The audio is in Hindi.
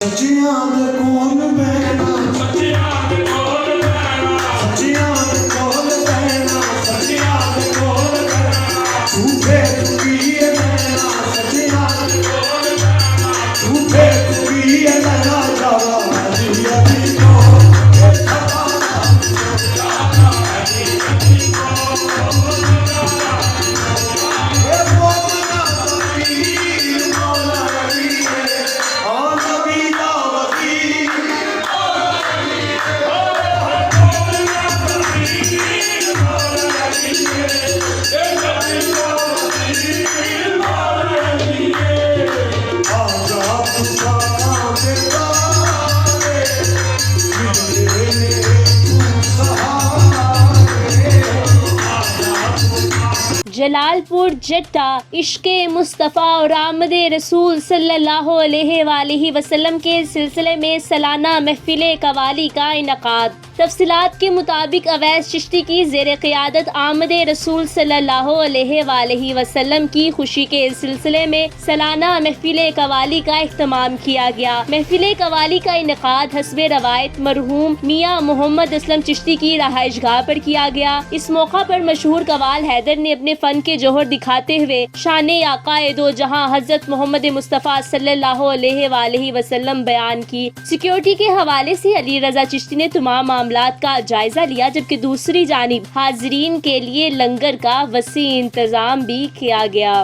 सच्चियां दे कोल बैठा, सच्चियां दे कोल बैठा, सच्चियां दे कोल बैठा, सच्चियां दे कोल बैठा, झूठे चुकीए बैठा, सच्चियां दे कोल बैठा, झूठे चुकीए बैठा जावा अली अली को बैठा जावा अली अली को ये मोहम्मद नबी मौला अली और नबी दा वकील आजा तुझा कांदे तारे मेरे तू सहारे जलालपुर जट्टा इश्क़े मुस्तफ़ा और आमद रसूल सल्लल्लाहु अलैहि वसल्लम के सिलसिले में सालाना महफिल कवाली का इनकाद। तफसीलात के मुताबिक अवैस चिश्ती की ज़ेर क़ियादत आमद रसूल सल्लल्लाहु अलैहि वसल्लम की खुशी के सिलसिले में सालाना महफिल कवाली का इख्तिताम किया गया। महफिल कवाली का इनकाद हस्बे रवायत मरहूम मियाँ मोहम्मद असलम चिश्ती की रहायशगाह पर किया गया। इस मौका पर मशहूर कवाल हैदर ने अपने फन के जोहर दिखाते हुए शान आकाए दो जहां हजरत मोहम्मद मुस्तफ़ा सल्लल्लाहु अलैहि वसल्लम बयान की। सिक्योरिटी के हवाले से अली रजा चिश्ती ने तमाम मामलात का जायजा लिया, जबकि दूसरी जानिब हाजिरीन के लिए लंगर का वसी इंतजाम भी किया गया।